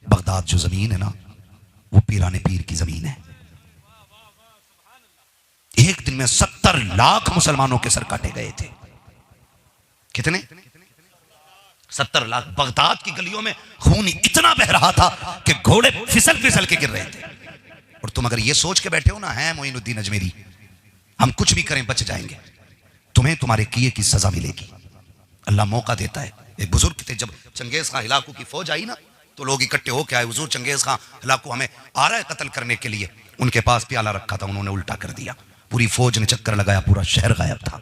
Baghdad जो जमीन है ना, वो पीराने पीर की जमीन है। एक दिन में 70 लाख मुसलमानों के सर काटे गए थे। कितने? 70 लाख। बगदाद की गलियों में खून इतना बह रहा था कि घोड़े फिसल फिसल के गिर रहे थे। और तुम अगर ये सोच के बैठे हो ना, है मोइनुद्दीन अजमेरी, हम कुछ भी करें बच जाएंगे, तुम्हें तुम्हारे किए की सजा मिलेगी। अल्लाह मौका देता है। एक बुजुर्ग थे, जब चंगेज खां हिलाकू की फौज आई ना, तो लोग इकट्ठे होके आए, हुजूर चंगेज खां हिलाकू हमें आ रहा है कत्ल करने के लिए। उनके पास प्याला रखा था, उन्होंने उल्टा कर दिया। पूरी फौज ने चक्कर लगाया, पूरा शहर गायब था।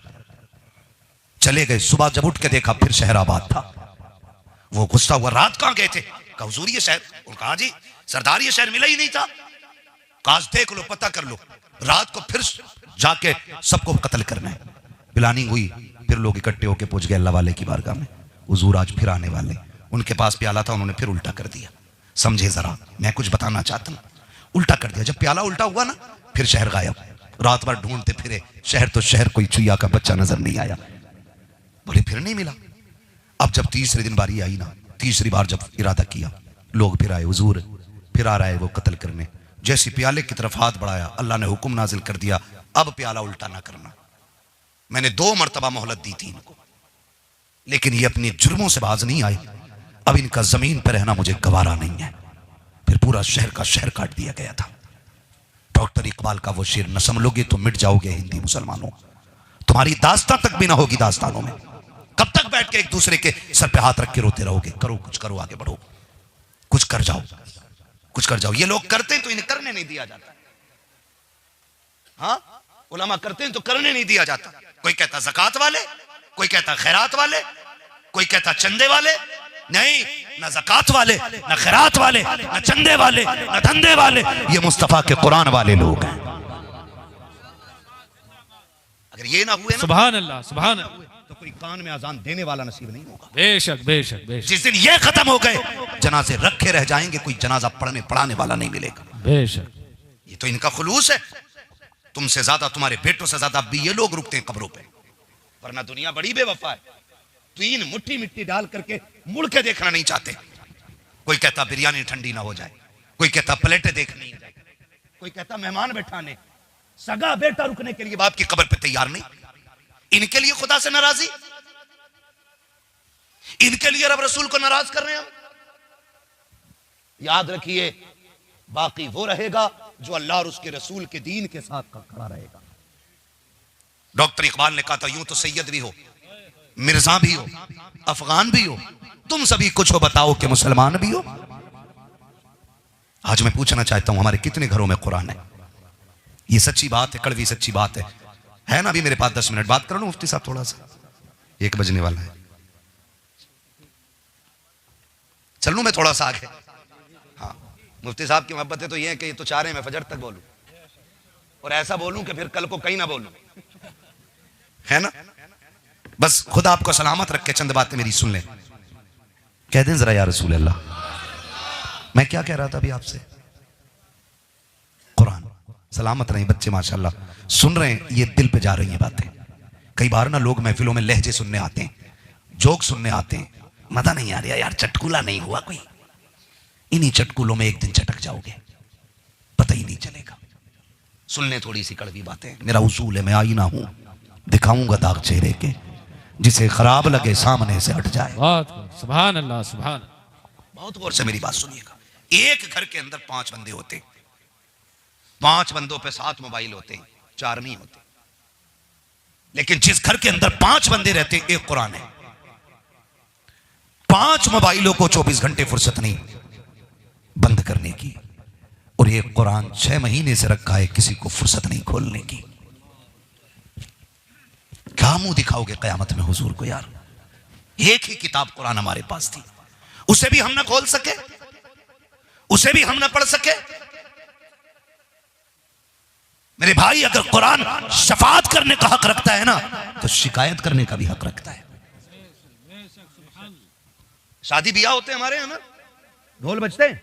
चले गए, सुबह जब उठ के देखा फिर शहर आबाद था। वो गुस्सा हुआ, रात कहां गए थे? कहा हुजूर ये शहर। कहा जी सरदार ये शहर मिला ही नहीं था। कहा देख लो, पता कर लो, रात को फिर जाके सबको कत्ल करना है। प्लानिंग हुई, फिर लोग इकट्ठे होके पहुंच गए अल्लाह वाले की बारगाह में। हुजूर आज फिर आने वाले। उनके पास प्याला था, उन्होंने फिर उल्टा कर दिया। समझे जरा, मैं कुछ बताना चाहता हूं। उल्टा कर दिया। जब प्याला उल्टा हुआ ना, फिर शहर गायब। रात भर ढूंढते फिरे शहर तो शहर, कोई चुईया का बच्चा नजर नहीं आया। बोले फिर नहीं मिला। अब जब तीसरे दिन बारी आई ना, तीसरी बार जब इरादा किया, लोग फिर आए, हुजूर फिर आ रहा है वो कत्ल करने। जैसी प्याले की तरफ हाथ बढ़ाया, अल्लाह ने हुक्म नाजिल कर दिया, अब प्याला उल्टा ना करना। मैंने 2 मरतबा मोहलत दी थी इनको, लेकिन ये अपने जुर्मों से बाज नहीं आए। अब इनका जमीन पर रहना मुझे गवारा नहीं है। फिर पूरा शहर का शहर काट दिया गया था। डॉक्टर इकबाल का वो शेर, न संभलोगे तो मिट जाओगे हिंदी मुसलमानों, तुम्हारी दास्तां तक भी ना होगी दास्तानों में। कब तक बैठ के एक दूसरे के सर पे हाथ रख के रोते रहोगे? करो कुछ, करो, आगे बढ़ो, कुछ कर जाओ, कुछ कर जाओ। ये लोग करते हैं तो इन्हें करने नहीं दिया जाता। हाँ, उलमा करते हैं तो करने नहीं दिया जाता। कोई कहता ज़कात वाले, कोई कहता खैरात वाले, कोई कहता चंदे वाले। नहीं, ना ज़कात वाले, ना खैरात वाले, ना चंदे वाले, ना धंधे वाले, ये मुस्तफा के कुरान वाले लोग हैं। अगर ये ना हुए ना, सुभान अल्लाह, सुभान अल्लाह, तो कोई कान में अजान देने वाला नसीब नहीं होगा। बेशक बेशक बेशक। जिस दिन ये खत्म हो गए, जनाजे रखे रह जाएंगे, कोई जनाजा पढ़ने पढ़ाने वाला नहीं मिलेगा। बेशक। ये तो इनका खुलूस है। तुमसे ज्यादा, तुम्हारे बेटों से ज्यादा भी ये लोग रुकते हैं कब्रों पे। वरना दुनिया बड़ी बेवफा है। 3 मुट्ठी मिट्टी डाल करके मुड़ के देखना नहीं चाहते। कोई कहता बिरयानी ठंडी ना हो जाए, कोई कहता प्लेटें देखनी है, कोई कहता मेहमान बैठाने। सगा बेटा रुकने के लिए बाप की कब्र पे तैयार नहीं। इनके लिए खुदा से नाराजी, इनके लिए रब रसूल को नाराज कर रहे हैं हम। याद रखिए, बाकी वो रहेगा जो अल्लाह और उसके रसूल के दीन के साथ खड़ा रहेगा। डॉक्टर इकबाल ने कहा था, यूं तो सैयद भी हो, मिर्जा भी हो, अफगान भी हो, तुम सभी कुछ हो बताओ कि मुसलमान भी हो। आज मैं पूछना चाहता हूं, हमारे कितने घरों में कुरान है? ये सच्ची बात है, कड़वी सच्ची बात है ना? अभी मेरे पास 10 मिनट बात कर लो मुफ्ती साहब, थोड़ा सा 1 बजने वाला है। चल लूं मैं थोड़ा सा आगे? हाँ, मुफ्ती साहब की मोहब्बत है तो ये है कि ये तो चाह रहे हैं मैं फजर तक बोलूं, और ऐसा बोलूं कि फिर कल को कहीं ना बोलूं, है ना? बस खुदा आपको सलामत रख के चंद बातें मेरी सुन लें। कह दें जरा या रसूल अल्लाह। मैं क्या कह रहा था अभी आपसे? कुरान। सलामत रहे बच्चे, माशाल्लाह सुन रहे हैं, ये दिल पे जा रही हैं बातें। कई बार ना लोग महफिलों में लहजे सुनने आते हैं, जोक सुनने आते हैं, मजा नहीं आ रहा यार, चटकुला नहीं हुआ कोई। इन्हीं चटकुलों में एक दिन चटक जाओगे, पता ही नहीं चलेगा। सुन लें थोड़ी सी कड़वी बातें। मेरा उसूल है, मैं आईना हूं, दिखाऊंगा दाग चेहरे के, जिसे खराब लगे सामने से हट जाए। सुभान अल्लाह, सुभान। बहुत गौर से मेरी बात सुनिएगा। एक घर के अंदर 5 बंदे होते, 5 बंदों पे 7 मोबाइल होते, 4 नहीं होते। लेकिन जिस घर के अंदर 5 बंदे रहते, एक कुरान है। 5 मोबाइलों को 24 घंटे फुर्सत नहीं बंद करने की, और ये कुरान 6 महीने से रखा है, किसी को फुर्सत नहीं खोलने की। क्या मुंह दिखाओगे कयामत में हुजूर को यार? एक ही किताब कुरान हमारे पास थी, उसे भी हम ना खोल सके, उसे भी हम ना पढ़ सके। मेरे भाई, अगर कुरान शफाअत करने का हक रखता है ना, तो शिकायत करने का भी हक रखता है। शादी ब्याह होते हैं हमारे यहाँ ना, ढोल बजते हैं,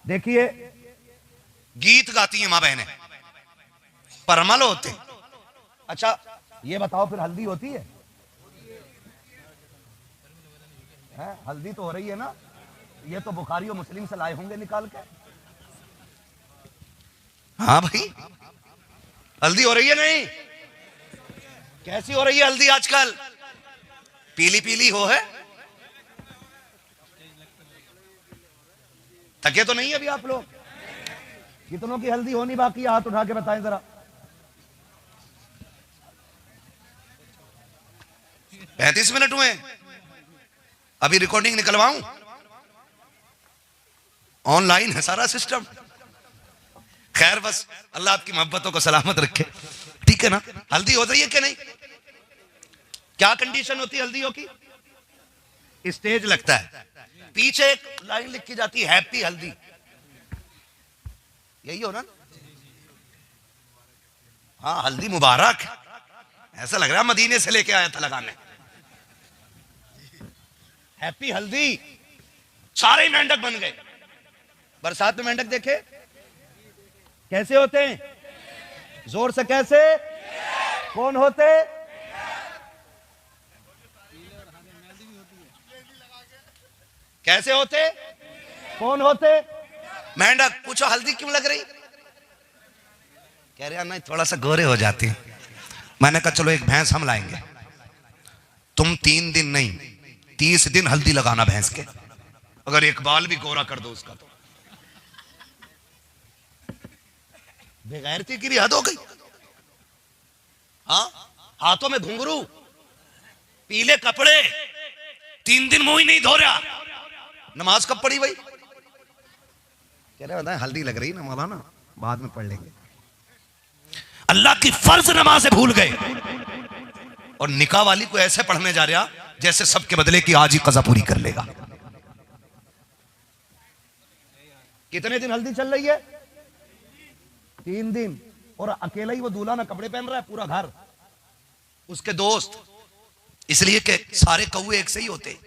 देखिए गीत गाती हैं मां बहनें, परमल होते। अच्छा ये बताओ, फिर हल्दी होती है? है? हल्दी तो हो रही है ना, ये तो बुखारी और मुस्लिम से लाए होंगे निकाल के। हाँ भाई, हल्दी हो रही है नहीं? कैसी हो रही है हल्दी आजकल? पीली पीली हो है। थके तो नहीं अभी आप लोग? कितनों की हल्दी होनी बाकी, हाथ उठा के बताएं जरा। 35 मिनट हुए, अभी रिकॉर्डिंग निकलवाऊं? ऑनलाइन है सारा सिस्टम। खैर, बस अल्लाह आपकी मोहब्बतों को सलामत रखे, ठीक है ना? हल्दी हो रही है कि नहीं? क्या कंडीशन होती है हल्दियों की? स्टेज लगता है, पीछे एक लाइन लिखी जाती है, हैप्पी हल्दी। यही हो ना? हाँ, हल्दी मुबारक। ऐसा लग रहा है मदीने से लेके आया था लगाने। हैप्पी हल्दी। सारे मेंढक बन गए। बरसात में मेंढक देखे कैसे होते हैं? जोर से कैसे? कौन होते? कैसे होते? कौन होते? मेंढक। पूछो हल्दी क्यों लग रही? कह रहे नहीं, थोड़ा सा गोरे हो जाती हैं। मैंने कहा चलो एक भैंस हम लाएंगे, तुम 3 दिन नहीं 30 दिन हल्दी लगाना भैंस के, अगर एक बाल भी गोरा कर दो उसका तो। बेगैरती की भी हद हो गई। हाँ, हाथों में घुंघरू, पीले कपड़े, 3 दिन मुंह ही नहीं धो रहा। नमाज कब पढ़ी भाई? कह रहे बताए हल्दी लग रही ना मौलाना, बाद में पढ़ लेंगे। अल्लाह की फर्ज नमाजें भूल गए और निकाह वाली को ऐसे पढ़ने जा रहा जैसे सबके बदले की आज ही कज़ा पूरी कर लेगा। कितने दिन हल्दी चल रही है? 3 दिन। और अकेला ही वो दूल्हा ना कपड़े पहन रहा है, पूरा घर उसके दोस्त, इसलिए कि सारे कौए एक से ही होते।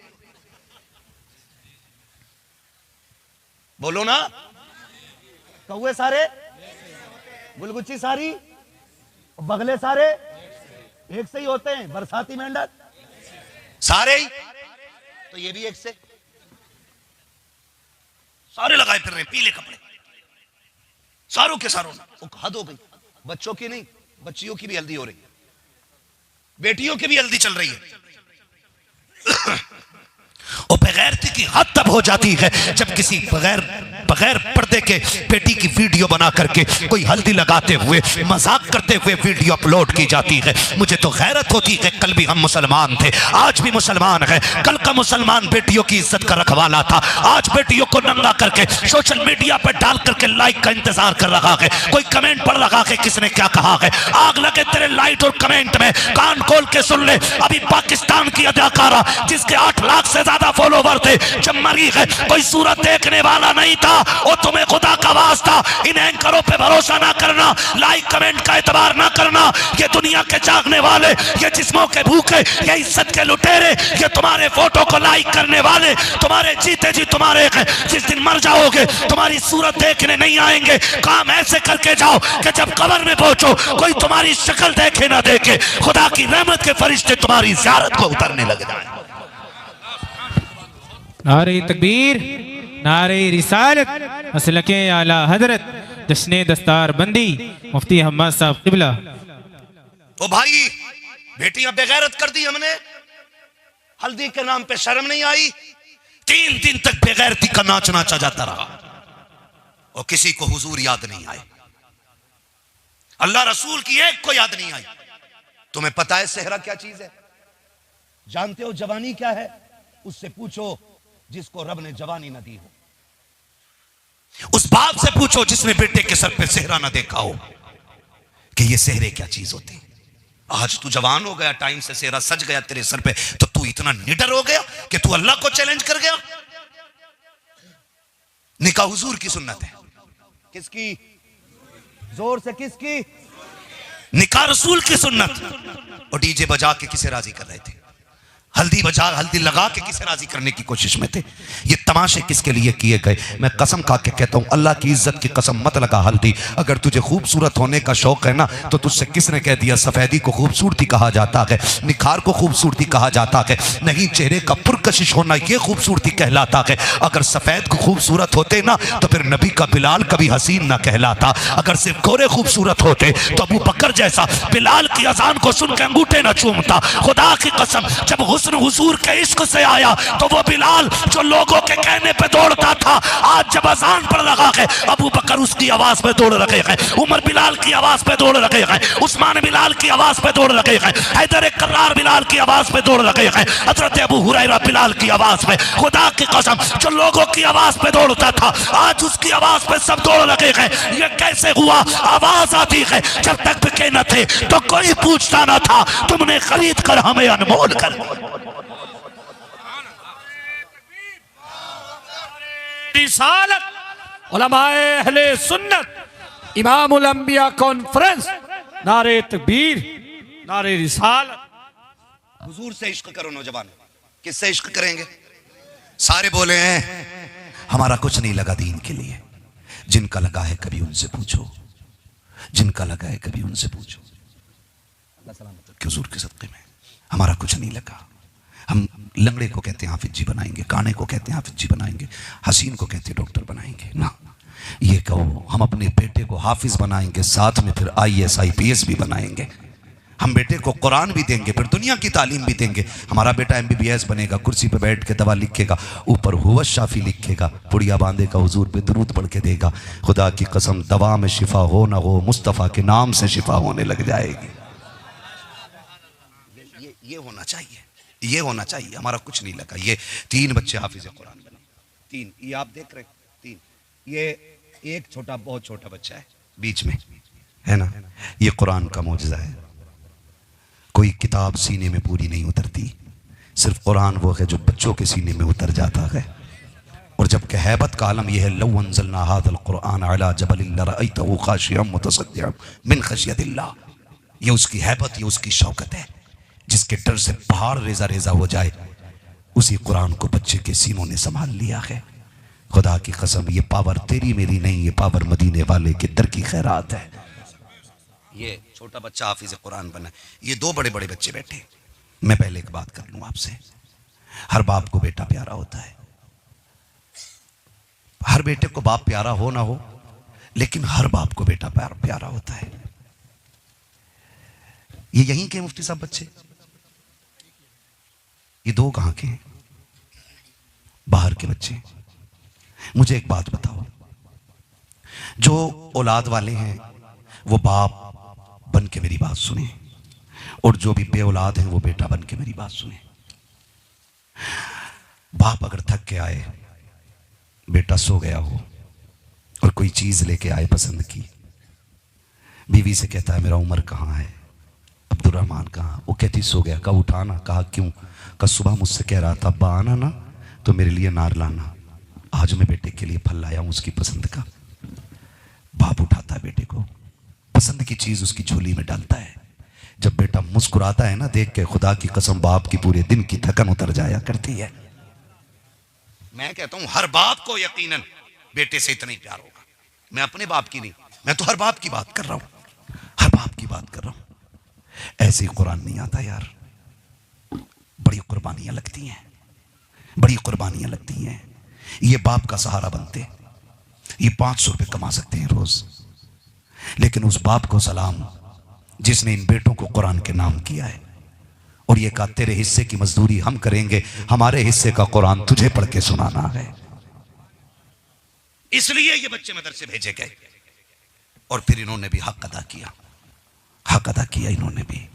बोलो ना, कौए सारे, गुलगुच्ची सारी, बगले सारे एक से ही होते हैं। बरसाती मेंढक सारे ही, तो ये भी एक से। सारे लगाए फिर रहे पीले कपड़े, सारों के सारों। हद हो गई। बच्चों की नहीं, बच्चियों की भी हल्दी हो रही है, बेटियों की भी हल्दी चल रही है। और बेगैरती की हद तब हो जाती है जब किसी बगैर पर्दे के बेटी की वीडियो बना करके कोई हल्दी लगाते हुए मजाक करते हुए वीडियो अपलोड की जाती है। मुझे तो गैरत होती है, कल भी हम मुसलमान थे, आज भी मुसलमान है। कल का मुसलमान बेटियों की इज्जत का रखवाला था, आज बेटियों को नंगा करके सोशल मीडिया पर डाल करके लाइक का इंतजार कर रहा है, कोई कमेंट पढ़ रहा है किसने क्या कहा है। आग लगे तेरे लाइट और कमेंट में, कान खोल के सुन ले। अभी पाकिस्तान की अदाकारा जिसके 8 लाख से ज्यादा फॉलोवर थे, जब मरी है कोई सूरत देखने वाला नहीं था। और तुम्हें खुदा का वास्ता इन एंकरों पे भरोसा ना करना, लाइक कमेंट का एतबार ना करना। ये दुनिया के जागने वाले, ये जिस्मों के भूखे, ये इज्जत के लुटेरे, ये तुम्हारे फोटो को लाइक करने वाले तुम्हारे जीते जी तुम्हारे हैं। जिस दिन मर जाओगे तुम्हारी सूरत देखने नहीं आएंगे। काम ऐसे करके जाओ कि जब कब्र में पहुंचो कोई तुम्हारी शक्ल देखे ना देखे, खुदा की रहमत के फरिश्ते तुम्हारी ज़ियारत को उतरने लग जाए। नारे तकबीर, नारे रिसालत, मसलके आला हजरत, जश्ने दस्तार बंदी, मुफ्ती हम्मद साहब किबला। ओ भाई, बेटियां बेगैरत कर दी हमने, हल्दी के नाम पे शर्म नहीं आई। 3 दिन तक बेगैरती का नाच नाचा जाता रहा और किसी को हुजूर याद नहीं आए, अल्लाह रसूल की एक को याद नहीं आई। तुम्हें पता है सेहरा क्या चीज है? जानते हो जवानी क्या है? उससे पूछो जिसको रब ने जवानी न दी हो। उस बाप से पूछो जिसने बेटे के सर पे सेहरा ना देखा हो कि ये सेहरे क्या चीज होती। आज तू जवान हो गया, टाइम से सेहरा सज गया तेरे सर पे, तो तू इतना निडर हो गया कि तू अल्लाह को चैलेंज कर गया। निकाह हुजूर की सुन्नत है। किसकी? जोर से किसकी? निकाह रसूल की सुन्नत। और डीजे बजा के किसे राजी कर रहे थे? हल्दी बजा हल्दी लगा के किसे राजी करने की कोशिश में थे। ये तमाशे किसके लिए किए गए? मैं कसम खा के कहता हूँ, अल्लाह की इज्जत की कसम मत लगा हल्दी। अगर तुझे खूबसूरत होने का शौक है ना, तो तुझसे किसने कह दिया सफेदी को खूबसूरती कहा जाता है, निखार को खूबसूरती कहा जाता है? नहीं, चेहरे का पुरकशिश होना ये खूबसूरती कहलाता है। अगर सफेद को खूबसूरत होते ना, तो फिर नबी का बिलाल कभी हसीन ना कहलाता। अगर सिर्फ गोरे खूबसूरत होते तो अबू बकर जैसा बिलाल की अजान को सुन के अंगूठे ना चूमता। खुदा की कसम, जब हुस्न हुजूर के इश्क से आया तो वो बिलाल जो लोगों के कहने पे दौड़ता था, आज जब अजान पर लगा है, अबू बकर उसकी आवाज पे दौड़ रहे हैं, उमर बिलाल की आवाज पे दौड़ रहे हैं, उस्मान बिलाल की आवाज पे दौड़ रहे हैं, हैदर कर्रार बिलाल की आवाज पे दौड़ रहे हैं, हजरत अबू हुरैरा बिलाल की आवाज पे। खुदा की कसम, जो लोगों की आवाज पे दौड़ता था, आज उसकी आवाज पे सब दौड़ रहे हैं। ये कैसे हुआ? आवाज आती है, जब तक बिके न थे तो कोई पूछता न था, तुमने खरीद कर हमें अनमोल कर। रिसालत, उलमाए अहले सुन्नत, इमामुल अंबिया कॉन्फ्रेंस, नारे तकबीर, नारे रिसालत। हुजूर से इश्क करो नौजवान। किससे इश्क करेंगे? सारे बोले हैं हमारा कुछ नहीं लगा दीन के लिए। जिनका लगा है कभी उनसे पूछो, जिनका लगा है कभी उनसे पूछो। अल्लाह सलामत रखे हुजूर के सदक़े में। हमारा कुछ नहीं लगा। हम लंगड़े को कहते हैं हाफिज जी बनाएंगे, काने को कहते हैं हाफिज जी बनाएंगे, हसीन को कहते हैं डॉक्टर बनाएंगे ना। ये कहो हम अपने बेटे को हाफिज बनाएंगे, साथ में फिर IAS IPS भी बनाएंगे। हम बेटे को कुरान भी देंगे, फिर दुनिया की तालीम भी देंगे। हमारा बेटा MBBS बनेगा, कुर्सी पे बैठ के दवा लिखेगा, ऊपर हुवा शाफी लिखेगा, पुड़िया बांधेगा, हुजूर पे दुरूद पढ़ के देगा। खुदा की कसम, दवा में शिफा हो ना हो, मुस्तफ़ा के नाम से शिफा होने लग जाएगी। ये होना चाहिए, ये होना चाहिए। हमारा कुछ नहीं लगा। ये 3 बच्चे हाफिज कुरान बने, 3। ये आप देख रहे हैं 3। ये एक छोटा, बहुत छोटा बच्चा है बीच में, है ना। ये कुरान का मौजज़ा है। कोई किताब सीने में पूरी नहीं उतरती, सिर्फ कुरान वो है जो बच्चों के सीने में उतर जाता है। और जबकि हैबत का आलम यह है, लौ अंज़लना हाज़ल कुरआन अला जबलिन लरअयतहु खाशिअम मुतसद्दिअन मिन खशियतिल्लाह। ये उसकी हैबत, ये उसकी शौकत है। जिसके डर से पहाड़ रेजा रेजा हो जाए, उसी कुरान को बच्चे के सीनों ने संभाल लिया है। खुदा की कसम, ये पावर तेरी मेरी नहीं, ये पावर मदीने वाले के दर की खैरात है। ये छोटा बच्चा हाफिज कुरान बना, ये 2 बड़े बड़े बच्चे बैठे। मैं पहले एक बात कर लूं आपसे, हर बाप को बेटा प्यारा होता है। हर बेटे को बाप प्यारा हो ना हो, लेकिन हर बाप को बेटा प्यारा होता है। ये यहीं के मुफ्ती साहब बच्चे, ये 2 कहां के हैं? बाहर के बच्चे। मुझे एक बात बताओ, जो औलाद वाले हैं वो बाप बन के मेरी बात सुने, और जो भी बे औलाद हैं वो बेटा बन के मेरी बात सुने। बाप अगर थक के आए, बेटा सो गया हो और कोई चीज लेके आए पसंद की, बीवी से कहता है मेरा उमर कहाँ है, अब्दुर्रहमान कहाँ? वो कहती सो गया। कहा उठाना? कहा क्यों? कल सुबह मुझसे कह रहा था अब्बा आना ना तो मेरे लिए नार लाना। आज मैं बेटे के लिए फल लाया हूं उसकी पसंद का। बाप उठाता है बेटे को, पसंद की चीज उसकी झोली में डालता है। जब बेटा मुस्कुराता है ना देख के, खुदा की कसम बाप की पूरे दिन की थकन उतर जाया करती है। मैं कहता हूं हर बाप को यकीनन बेटे से इतना ही प्यार होगा। मैं अपने बाप की नहीं, मैं तो हर बाप की बात कर रहा हूं, हर बाप की बात कर रहा हूं। ऐसे ही कुरान नहीं आता यार, बड़ी कुर्बानियां लगती हैं, बड़ी कुर्बानियां लगती हैं। ये बाप का सहारा बनते, ये 500 रुपए कमा सकते हैं रोज, लेकिन उस बाप को सलाम जिसने इन बेटों को कुरान के नाम किया है और ये कहा तेरे हिस्से की मजदूरी हम करेंगे, हमारे हिस्से का कुरान तुझे पढ़ के सुनाना है। इसलिए ये बच्चे मदरसे भेजे गए और फिर इन्होंने भी हक अदा किया, हक अदा किया। इन्होंने भी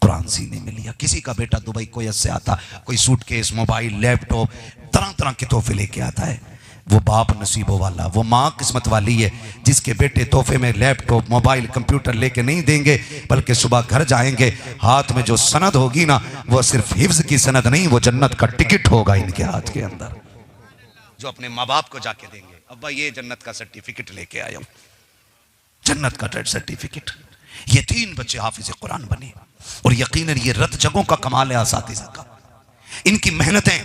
कुरान सीने में लिया। किसी का बेटा दुबई कोयत से आता, कोई सूटकेस, मोबाइल, लैपटॉप, तरह तरह के तोहफे लेके आता है। वो बाप नसीबों वाला, वो माँ किस्मत वाली है जिसके बेटे तोहफे में लैपटॉप, मोबाइल, कंप्यूटर लेके नहीं देंगे, बल्कि सुबह घर जाएंगे, हाथ में जो सनद होगी ना, वो सिर्फ हिफ्ज की सनद नहीं, वो जन्नत का टिकट होगा इनके हाथ के अंदर, जो अपने माँ बाप को जाके देंगे। अब्बा ये जन्नत का सर्टिफिकेट लेके आया हूं, जन्नत का सर्टिफिकेट। ये 3 बच्चे हाफिज कुरान बने और यकीनन ये रत जगहों का कमाल है असातिज़ा का। इनकी मेहनतें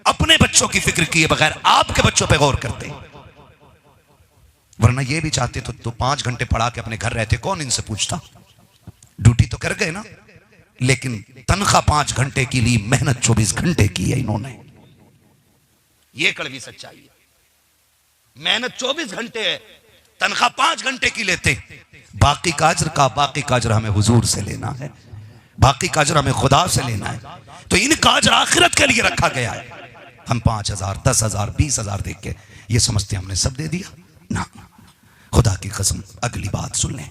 अपने बच्चों की फिक्र किए बगैर आपके बच्चों पे गौर करते, वरना ये भी चाहते तो 5 घंटे पढ़ा के अपने घर रहते, कौन इनसे पूछता। ड्यूटी तो कर गए ना, लेकिन तनख्वाह 5 घंटे की ली, मेहनत 24 घंटे की है इन्होंने। ये कड़वी सच्चाई है। मेहनत 24 घंटे है, तनख्वाह 5 घंटे की लेते। बाकी का अज्र हमें हुजूर से लेना है, बाकी का अज्र हमें खुदा से लेना है। तो इनका अज्र आखिरत के लिए रखा गया है। हम 5,000 10,000 20,000 देख के ये समझते हमने सब दे दिया ना। खुदा की कसम, अगली बात सुन लें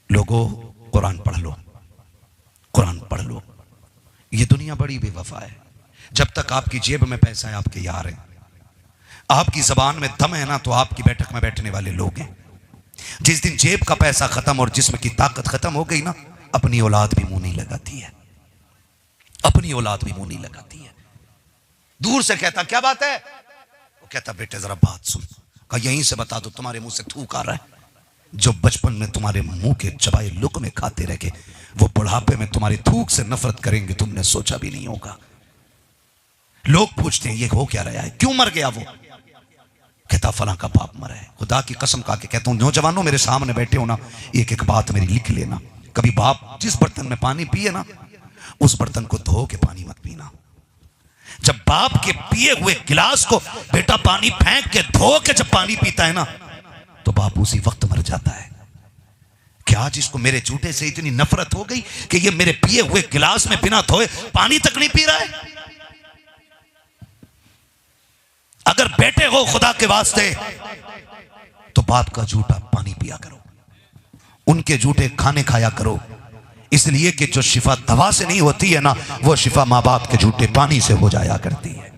लोगों, कुरान पढ़ लो, कुरान पढ़ लो। ये दुनिया बड़ी बेवफा है। जब तक आपकी जेब में पैसा है आपके यार हैं, आपकी जबान में दम है ना तो आपकी बैठक में बैठने वाले लोग हैं। जिस दिन जेब का पैसा खत्म और जिस्म की ताकत खत्म हो गई ना, अपनी औलाद भी मुंह नहीं लगाती है, अपनी औलाद भी मुंह नहीं लगाती है। दूर से कहता क्या बात है, वो कहता बेटे जरा बात सुन। कहा यहीं से बता दो, तुम्हारे मुंह से थूक आ रहा है। जो बचपन में तुम्हारे मुंह के चबाए लुक़्मे खाते रह गए, वो बुढ़ापे में तुम्हारी थूक से नफरत करेंगे, तुमने सोचा भी नहीं होगा। लोग पूछते हैं ये हो क्या रहा है, क्यों मर गया वो? कहता फलां का बाप मरा है। खुदा की कसम खा के कहता हूं, नौजवानों मेरे सामने बैठे हो ना, एक एक बात मेरी लिख लेना। कभी बाप जिस बर्तन में पानी पिए ना, उस बर्तन को धो के पानी मत पीना। जब बाप के पिए हुए गिलास को बेटा पानी फेंक के धो के जब पानी पीता है ना, तो बाप उसी वक्त मर जाता है। क्या जिसको मेरे जूठे से इतनी नफरत हो गई कि ये मेरे पिए हुए गिलास में बिना धोए पानी तक नहीं पी रहा है? अगर बेटे हो खुदा के वास्ते तो बाप का जूठा पानी पिया करो, उनके जूठे खाने खाया करो, इसलिए कि जो शिफा दवा से नहीं होती है ना, वो शिफा माँ बाप के जूठे पानी से हो जाया करती है।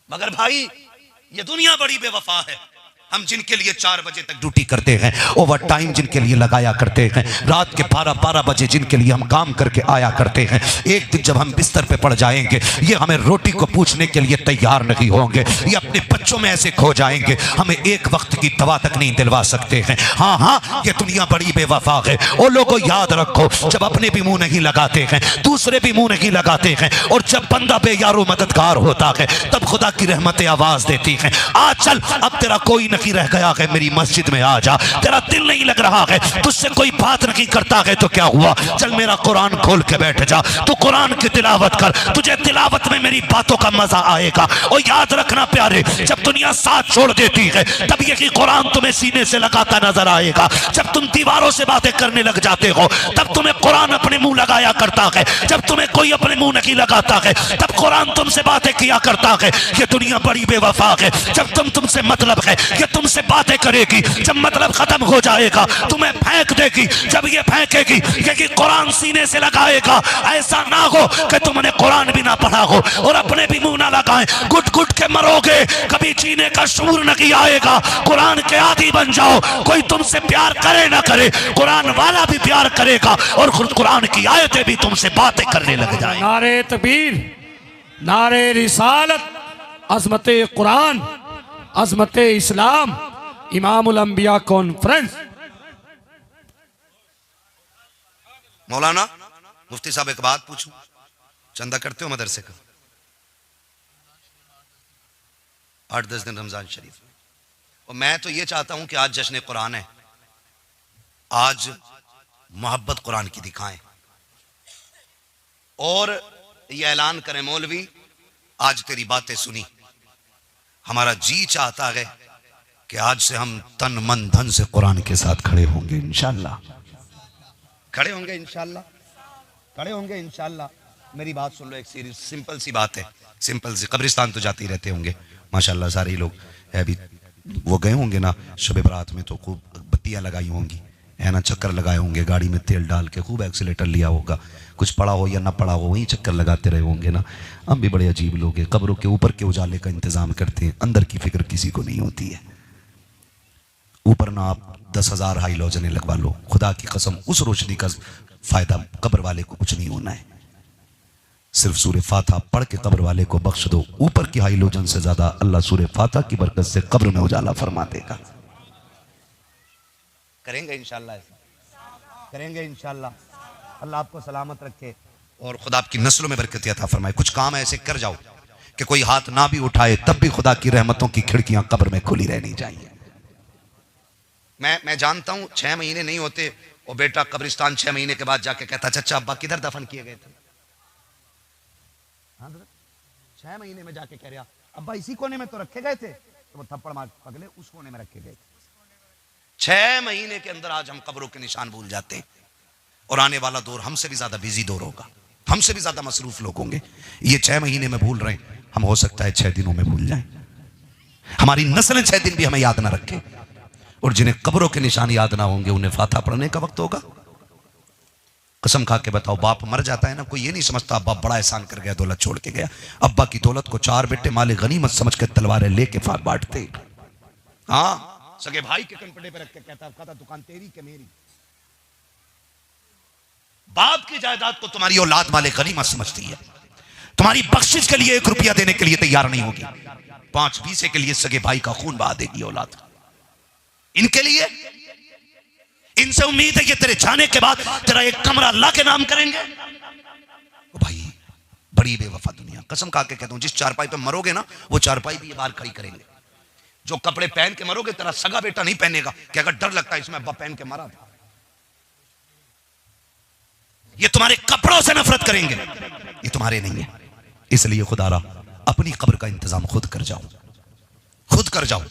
मगर भाई ये दुनिया बड़ी बेवफा है। हम जिनके लिए 4 बजे तक ड्यूटी करते हैं, ओवर टाइम जिनके लिए लगाया करते हैं, रात के 12-12 बजे जिनके लिए हम काम करके आया करते हैं, एक दिन जब हम बिस्तर पे पड़ जाएंगे, ये हमें रोटी को पूछने के लिए तैयार नहीं होंगे। ये अपने बच्चों में ऐसे खो जाएंगे, हमें एक वक्त की दवा तक नहीं दिलवा सकते हैं। हाँ हाँ, ये दुनिया बड़ी बेवफा है। और लोगों याद रखो, जब अपने भी मुंह नहीं लगाते हैं, दूसरे भी मुंह नहीं लगाते हैं, और जब बंदा बेयारो मददगार होता है, तब खुदा की रहमतें आवाज देती हैं, आ चल, अब तेरा कोई नहीं रह गया है, मेरी मस्जिद में आ जा। तेरा दिल नहीं लग रहा है, तुझसे कोई बात नहीं करता है, तो क्या हुआ, चल मेरा कुरान खोल के बैठ जा, तू कुरान की तिलावत कर, तुझे तिलावत में मेरी बातों का मजा आएगा। और याद रखना प्यारे, जब दुनिया साथ छोड़ देती है, तब ये कि कुरान तुम्हें सीने से लगाता नजर आएगा। जब तुम दीवारों से बातें करने लग जाते हो, तब तुम्हें कुरान अपने मुंह लगाया करता है। जब तुम्हें कोई अपने मुंह नहीं लगाता है, तब कुरान तुमसे बातें किया करता है। ये दुनिया बड़ी बेवफा है। जब तुमसे मतलब है, ये तुमसे बातें करेगी, जब मतलब खत्म हो जाएगा तुम्हें फेंक देगी। जब ये फेंकेगी, ये कुरान सीने से लगाएगा। ऐसा ना हो कि तुमने कुरान भी ना पढ़ा हो और अपने भी मुंह ना लगाए, घुट घुट के मरोगे, कभी जीने का शूर नहीं आएगा। कुरान के आदी बन जाओ, कोई तुमसे प्यार करे ना करे, कुरान वाला भी प्यार करेगा और खुद कुरान की आयतें भी तुमसे बातें करने लग जाएंगी। नारे तकबीर, नारे रिसालत, अज़मते कुरान, अज़मते इस्लाम, इमामुल अंबिया कॉन्फ्रेंस। मौलाना मुफ्ती साहब एक बात पूछूं, चंदा करते हो मदरसे का? 8-10 दिन रमजान शरीफ, और मैं तो ये चाहता हूं कि आज जश्न कुरान है, आज मोहब्बत कुरान की दिखाएं और ये ऐलान करें, मौलवी आज तेरी बातें सुनी, हमारा जी चाहता है कि आज से हम तन मन धन से कुरान के साथ खड़े होंगे इंशाअल्लाह, खड़े होंगे इंशाअल्लाह, खड़े होंगे इंशाअल्लाह। मेरी बात सुन लो, एक सीरीज सिंपल सी बात है, सिंपल सी। कब्रिस्तान तो जाते ही रहते होंगे माशाअल्लाह, सारे लोग है भी, वो गए होंगे ना शब बरात में, तो खूब बत्तियां लगाई होंगी है ना, चक्कर लगाए होंगे, गाड़ी में तेल डाल के खूब एक्सीलेटर लिया होगा, कुछ पड़ा हो या ना पड़ा हो वहीं चक्कर लगाते रहे होंगे ना। हम भी बड़े अजीब लोग हैं, कब्रों के ऊपर के उजाले का इंतजाम करते हैं, अंदर की फिक्र किसी को नहीं होती है। ऊपर ना आप 10,000 हाइलोजने लगवा लो, खुदा की कसम उस रोशनी का फायदा कब्र वाले को कुछ नहीं होना है। सिर्फ सूरह फातिहा पढ़ के कब्र वाले को बख्श दो, ऊपर की हाइलोजन से ज्यादा अल्लाह सूरह फातिहा की बरकत से कब्र में उजाला फरमा देगा। करेंगे इंशाअल्लाह, ऐसा करेंगे इंशाअल्लाह। अल्लाह आपको सलामत रखे। और खुदा आपकी नस्लों में बरकत अता फरमाए। कुछ काम ऐसे कर जाओ कि कोई हाथ ना भी उठाए तब भी खुदा की रहमतों की खिड़कियां कब्र में खुली रहनी चाहिए। मैं जानता हूं 6 महीने नहीं होते और बेटा कब्रिस्तान 6 महीने के बाद जाके कहता चचा अब्बा किधर दफन किए गए थे? हाँ 6 महीने में जाके कह रहा अब्बा इसी कोने में तो रखे गए थे, तो वो थप्पड़ मार पगले उस कोने में रखे गए थे। 6 महीने के अंदर आज हम कब्रों के निशान भूल जाते हैं और आने वाला दौर हमसे भी ज्यादा बिजी दौर होगा, हमसे भी ज्यादा मसरूफ लोग होंगे। ये 6 महीने में भूल रहे हैं, हम हो सकता है 6 दिनों में भूल जाएं। हमारी नस्लें 6 दिन भी हमें याद ना रखें, और जिन्हें कब्रों के निशान याद ना होंगे उन्हें फाता पढ़ने का वक्त होगा। कसम खा के बताओ, बाप मर जाता है ना, कोई ये नहीं समझता अब्बा बड़ा एहसान कर गया, दौलत छोड़ के गया। अब्बा की दौलत को 4 बेटे माले गनीमत समझ के तलवारें लेके बांटते। हाँ, सगे भाई के कनपटे पे रख के कहता दुकान तेरी के मेरी। बाप की जायदाद को तुम्हारी औलाद माले गनीमत समझती है, तुम्हारी बख्शिश के लिए 1 रुपया देने के लिए तैयार नहीं होगी। 5 पैसे के लिए सगे भाई का खून बहा देगी औलाद। इनके लिए, इनसे उम्मीद है कि तेरे जाने के बाद तेरा एक कमरा अल्लाह के नाम करेंगे। ओ भाई, बड़ी बेवफा दुनिया। कसम खा के कहता हूं, जिस चारपाई पे मरोगे ना वो चारपाई भी ये बाहर खड़ी करेंगे। जो कपड़े पहन के मरोगे तेरा सगा बेटा नहीं पहनेगा कि अगर डर लगता है इसमें अब्बा पहन के मरा था। ये तुम्हारे कपड़ों से नफरत करेंगे, ये तुम्हारे नहीं है। इसलिए खुदारा अपनी कब्र का इंतजाम खुद कर जाओ, खुद कर जाओ।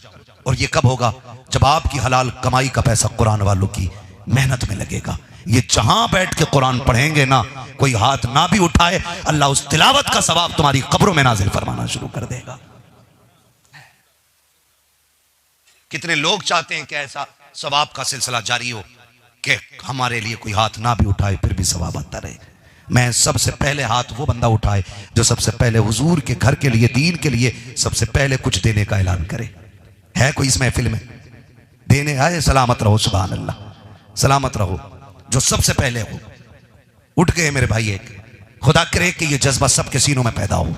और ये कब होगा? जब आपकी हलाल कमाई का पैसा कुरान वालों की मेहनत में लगेगा। ये जहां बैठ के कुरान पढ़ेंगे ना, कोई हाथ ना भी उठाए, अल्लाह उस तिलावत का सवाब तुम्हारी कब्रों में नाजिल फरमाना शुरू कर देगा। कितने लोग चाहते हैं कि ऐसा सवाब का सिलसिला जारी हो कि हमारे लिए कोई हाथ ना भी उठाए फिर भी सवाब आता रहे। मैं सबसे पहले हाथ वो बंदा उठाए जो सबसे पहले हुजूर के घर के लिए, दीन के लिए सबसे पहले कुछ देने का ऐलान करे। है कोई इस महफिल में देने आए? सलामत रहो, सुभान अल्लाह, सलामत रहो। जो सबसे पहले हो, उठ गए मेरे भाई। एक खुदा करे कि ये जज्बा सबके सीनों में पैदा हो,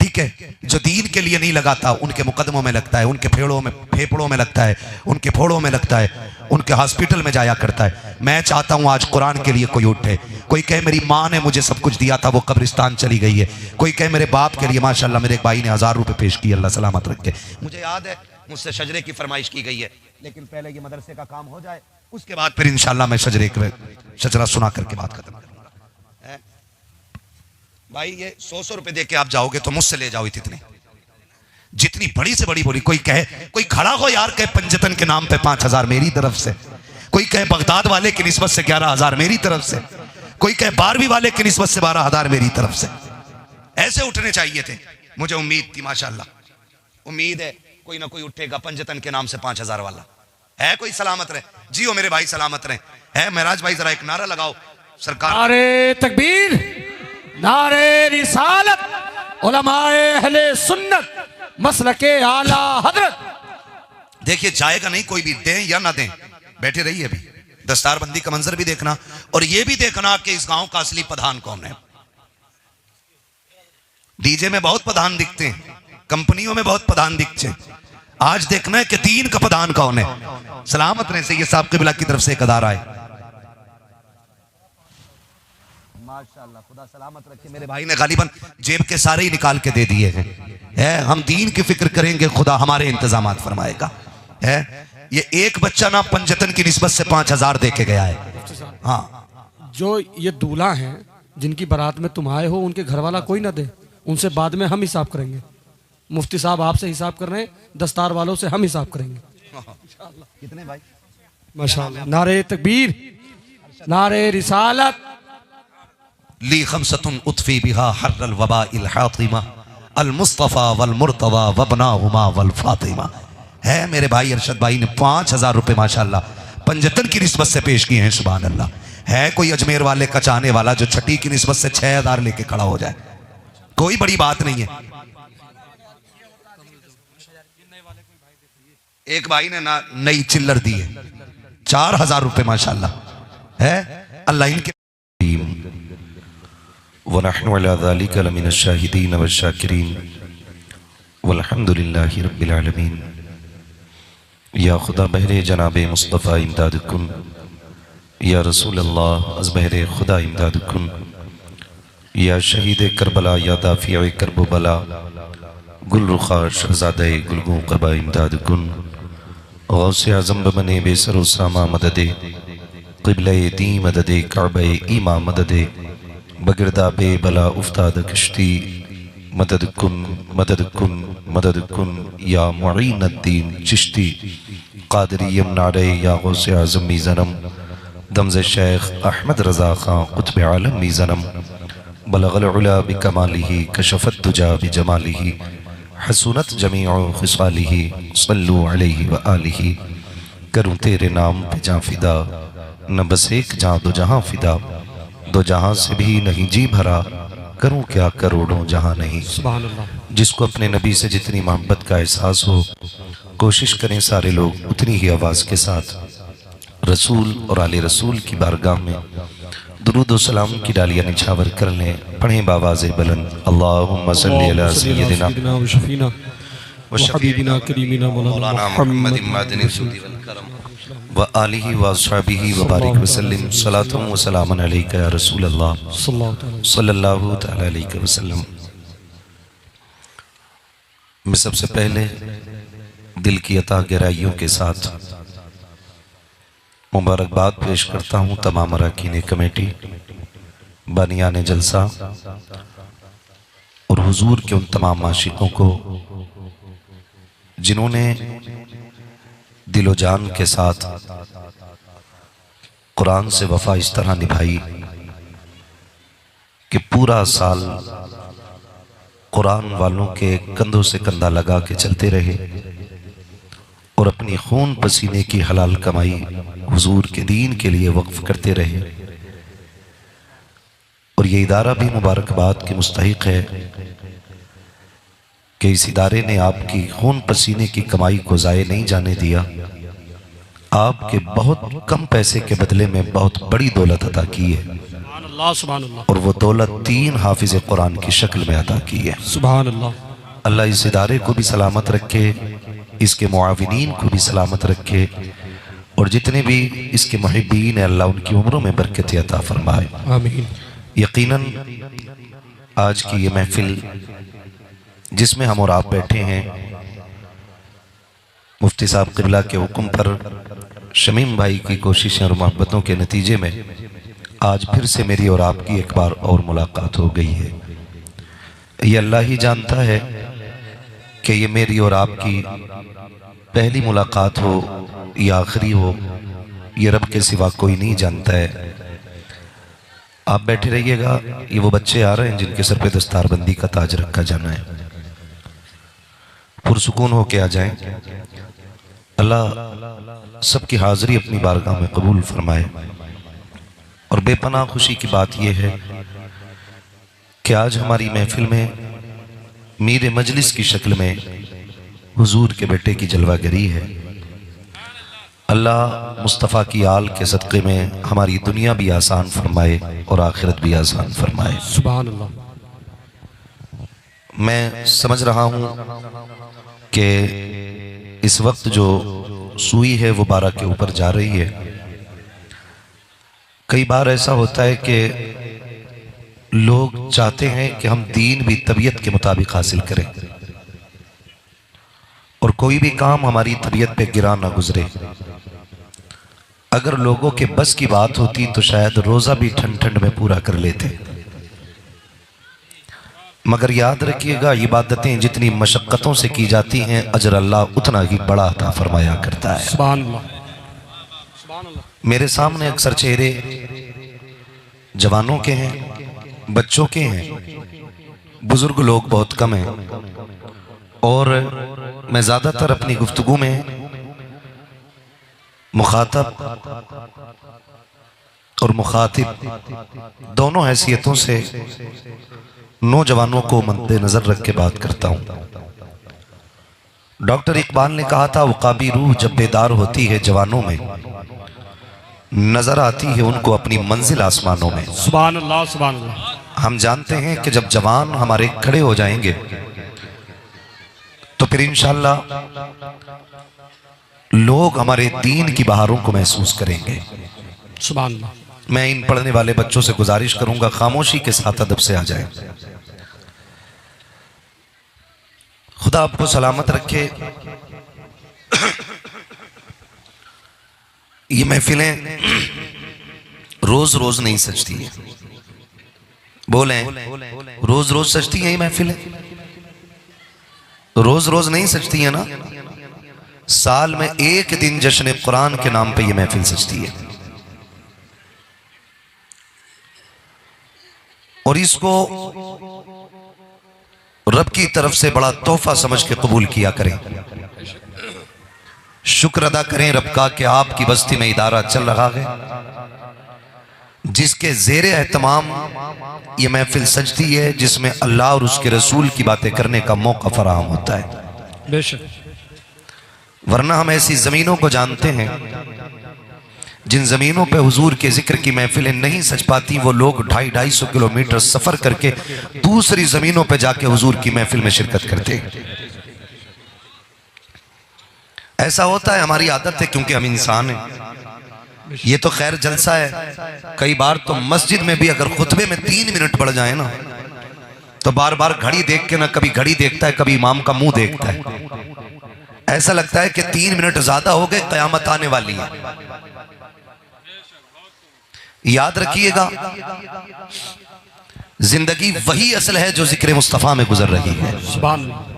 ठीक है? जो दीन के लिए नहीं लगाता उनके मुकदमों में लगता है, उनके फेफड़ों में लगता है, उनके फोड़ों में लगता है, उनके हॉस्पिटल में जाया करता है। मैं चाहता हूं आज कुरान के लिए कोई उठे, कोई कहे मेरी माँ ने मुझे सब कुछ दिया था वो कब्रिस्तान चली गई है, कोई कहे मेरे बाप के लिए माशाल्लाह मेरे एक भाई ने 1000 रुपए पेश किए, अल्लाह सलामत रखे। मुझे याद है मुझसे शजरे की फरमाइश की गई है, लेकिन पहले ये मदरसे का काम हो जाए, उसके बाद फिर इंशाल्लाह मैं शजरा सुना करके बात खत्म करूंगा। भाई ये 100 रुपए दे के आप जाओगे तो मुझसे ले जाओ इतने, जितनी बड़ी से बड़ी बोली। कोई कहे, कोई खड़ा हो यार, कहे पंजतन के नाम पे 5000 मेरी तरफ से, कोई कहे बगदाद वाले की निस्बत से 11000 मेरी तरफ से, कोई कहे 12वीं वाले की निस्बत से 12000 मेरी तरफ से। ऐसे उठने चाहिए थे। मुझे उम्मीद थी, माशाल्लाह उम्मीद है कोई ना कोई उठेगा पंजतन के नाम से 5000 वाला। है कोई? सलामत रहे, जियो मेरे भाई, सलामत रहे। है महराज भाई, जरा एक नारा लगाओ सरकार। नारे तकबीर, नारे रिसालत, उलमाए अहले सुन्नत, मसलके आला हजरत। देखिए जाएगा नहीं कोई भी, दें या ना दें, बैठे रहिए। अभी दस्तारबंदी का मंजर भी देखना, और ये भी देखना कि इस गांव का असली प्रधान कौन है। डीजे में बहुत प्रधान दिखते हैं, कंपनियों में बहुत प्रधान दिखते हैं, आज देखना है कि दीन का प्रधान कौन है। सलामत रहे। सैयद साहब क़िबला की तरफ से एक अदारा है, माशाअल्लाह, खुदा सलामत रखे। मेरे भाई ने गालिबन जेब के सारे ही निकाल के दे दिए हैं। हम दीन की फिक्र करेंगे, खुदा हमारे इंतजामात फरमाएगा। है ये एक बच्चा ना पंजतन की निस्बत से 5000 दे के गया है। हाँ, जो ये दूल्हा हैं जिनकी बारात में तुम आए हो, उनके घर वाला कोई ना दे, उनसे बाद में हम हिसाब करेंगे। मुफ्ती साहब आपसे हिसाब कर रहे हैं, दस्तार वालों से हम हिसाब करेंगे। कितने भाई? माशाअल्लाह। नारे तकबीर, नारे रिसालत। ली खमसतुन उतफी बिहा हर्रल वबा इल हातिमा अल मुस्तफा वल मुर्तवा वबनाहुमा वल फातिमा। है मेरे भाई अरशद भाई ने 5000 रुपए माशाअल्लाह पंजतन की निस्बत से पेश किए हैं, सुभान अल्लाह। है कोई अजमेर वाले का चाहने वाला जो छठी की निस्बत से 6000 लेके खड़ा हो जाए? कोई बड़ी बात नहीं है। एक भाई ने ना नई चिल्लर दी है, 4000 रुपए माशाअल्लाह। है अल्लाह इनके वनहनु अला ज़ालिका लमिन शाहिदीन व शाकिरीन वल्हम्दुलिल्लाहि रब्बिल आलमीन। या खुदा बहरे जनाबे मुस्तफ़ा इमदाद कुन, या रसूल अल्लाह अज़ बहरे खुदा इमदाद कुन, या शहीद करबला या दाफिया करब बला गुल रुखा शहजादे गुलगू कबा इमदाद गुन गौसे आज़म बने बेसर सामा मददे क़िबले दी मददे काबे ईमा मददे बगिरदा बे बला उफ्ताद कश्ती मदद कुन मदद कुन मदद कुन या मुईनुद्दीन चिश्ती क़ादरी यमनारे या गौसे आज़म मीज़नम दमज़ शेख अहमद रज़ा खां क़ुत्ब आलम मीज़नम बलगल उला बिकमालिही कशफत दुजा बिजमालिही हसूनत जमीउ खिसालिही सल्लु अलैहि व आलिही। करूँ तेरे नाम पे जां फिदा न बस एक जां दो जहां फिदा दो जहां से भी नहीं जी भरा करूँ क्या करोड़ों जहां नहीं। सुभान अल्लाह। जिसको अपने नबी से जितनी मोहब्बत का एहसास हो कोशिश करें सारे लोग उतनी ही आवाज़ के साथ रसूल और आले रसूल की बारगाह में दुरूद और सलाम की डालियाँ निछावर कर लें। पढ़ें बावाज़े बुलंद अल्लाहुम्मा सल्ली अला सय्यदिना व शफीना व व हबीबिना करीमिना मौलाना मुहम्मद मादनी सूदी वल करम व आलिहि व अस्हाबिहि व बारिक व सल्लिम सलातुम व सलामन अलैका या रसूल अल्लाह सल्लल्लाहु तआला अलैहि वसल्लम। मैं सबसे पहले दिल की अता गहराइयों के साथ मुबारकबाद पेश करता हूँ तमाम अरकान कमेटी बानियान जलसा और हुजूर के उन तमाम आशिकों को जिन्होंने दिलो जान के साथ कुरान से वफा इस तरह निभाई कि पूरा साल कुरान वालों के कंधों से कंधा लगा के चलते रहे और अपनी खून पसीने की हलाल कमाई हुजूर के दीन के लिए वक्फ करते रहे। और ये इदारा भी मुबारकबाद के मुस्तहिक है कि इस इदारे ने आपकी खून पसीने की कमाई को ज़ाये नहीं जाने दिया। आपके बहुत कम पैसे के बदले में बहुत बड़ी दौलत अता की है सुभान अल्लाह। और वो दौलत 3 हाफिज कुरान की शक्ल में अता की है। सुभान अल्लाह। अल्लाह इस इदारे को भी सलामत रखे, इसके मुआविनीन को भी सलामत रखे और जितने भी इसके मुहिब्बीन हैं अल्लाह उनकी उम्रों में बरकत अता फरमाए। आमीन। यकीनन आज की ये महफिल जिसमें हम और आप बैठे हैं मुफ्ती साहब क़िबला के हुक्म पर शमीम भाई की कोशिशें और मोहब्बतों के नतीजे में आज फिर से मेरी और आपकी एक बार और मुलाकात हो गई है। ये अल्लाह ही जानता है कि ये मेरी और आपकी पहली मुलाकात हो या आखिरी हो, ये रब के सिवा कोई नहीं जानता है। आप बैठे रहिएगा, ये वो बच्चे आ रहे हैं जिनके सर पे दस्तारबंदी का ताज रखा जाना है, पुरसुकून होके आ जाएं। अल्लाह सबकी हाजिरी अपनी बारगाह में कबूल फरमाए। और बेपनाह खुशी की बात यह है कि आज हमारी महफिल में मीर मजलिस की शक्ल में हुजूर के बेटे की जलवागरी है। अल्लाह मुस्तफ़ा की आल के सदक़े में हमारी दुनिया भी आसान फरमाए और आखिरत भी आसान फरमाए। सुभान अल्लाह। मैं समझ रहा हूँ कि इस वक्त जो सुई है वो 12 के ऊपर जा रही है। कई बार ऐसा होता है कि लोग चाहते हैं कि हम दीन भी तबीयत के मुताबिक हासिल करें और कोई भी काम हमारी तबीयत पे गिरा ना गुजरे। अगर लोगों के बस की बात होती तो शायद रोजा भी ठंड ठंड में पूरा कर लेते। मगर याद रखिएगा, इबादतें जितनी मशक्क़तों से की जाती हैं अजर अल्लाह उतना ही बड़ा अता फरमाया करता है। सुभान अल्लाह। सुभान अल्लाह। मेरे सामने अक्सर चेहरे जवानों के हैं, बच्चों के हैं, बुजुर्ग लोग बहुत कम हैं। और मैं ज़्यादातर अपनी गुफ्तगू में मुखातब और मुखातिब दोनों हैसियतों से नौजवानों को मद्देनजर रख के बात करता हूँ। डॉक्टर इकबाल ने कहा था, उकाबी रूह जब बेदार होती है जवानों में, नजर आती है उनको अपनी मंजिल आसमानों में। सुभान अल्लाह। सुभान अल्लाह। हम जानते हैं कि जब जवान हमारे खड़े हो जाएंगे तो फिर इंशाअल्लाह लोग हमारे दीन की बहारों को महसूस करेंगे। सुभान अल्लाह। मैं इन पढ़ने वाले बच्चों से गुजारिश करूंगा खामोशी के साथ अदब से आ जाए। खुदा आपको सलामत रखे। ये महफिलें रोज रोज नहीं सजती है, बोले रोज रोज सजती है ये महफिलें? रोज रोज नहीं सजती है ना, साल में एक दिन जश्न कुरान के नाम पे ये महफिल सजती है। और इसको रब की तरफ से बड़ा तोहफा समझ के कबूल किया करें। शुक्र अदा करें रब का कि आपकी बस्ती में इदारा चल रहा है जिसके ज़ेरे एहतमाम ये महफिल सजती है, जिसमें अल्लाह और उसके रसूल की बातें करने का मौका फराहम होता है। बेशक, वरना हम ऐसी ज़मीनों को जानते हैं जिन ज़मीनों पे हुजूर के जिक्र की महफिलें नहीं सज पाती, वो लोग 250-250 किलोमीटर सफ़र करके दूसरी ज़मीनों पे जाके हुजूर की महफिल में शिरकत करते हैं। ऐसा होता है, हमारी आदत है, क्योंकि हम इंसान हैं। ये तो खैर जलसा है। कई बार तो मस्जिद में भी अगर खुतबे में 3 मिनट बढ़ जाए ना, तो बार बार घड़ी देख के ना, कभी घड़ी देखता है, कभी इमाम का मुंह देखता है। ऐसा लगता है कि 3 मिनट ज्यादा हो गए, कयामत आने वाली है। याद रखिएगा, जिंदगी वही असल है जो जिक्र मुस्तफा में गुजर रही है। सुभान अल्लाह।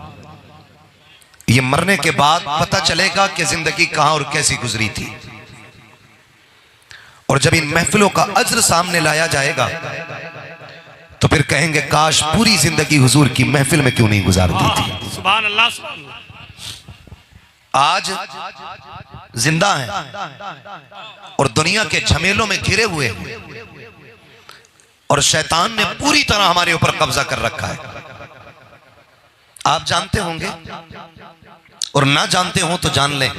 ये मरने के बाद पता चलेगा कि जिंदगी कहां और कैसी गुजरी थी। और जब इन महफिलों का अज्र सामने लाया जाएगा तो फिर कहेंगे काश पूरी जिंदगी हुजूर की महफिल में क्यों नहीं गुजार दी थी। सुभान अल्लाह, सुभान अल्लाह। आज जिंदा हैं और दुनिया के झमेलों में घिरे हुए हैं, और शैतान ने पूरी तरह हमारे ऊपर कब्जा कर रखा है। आप जानते होंगे, और ना जानते हो तो जान लें,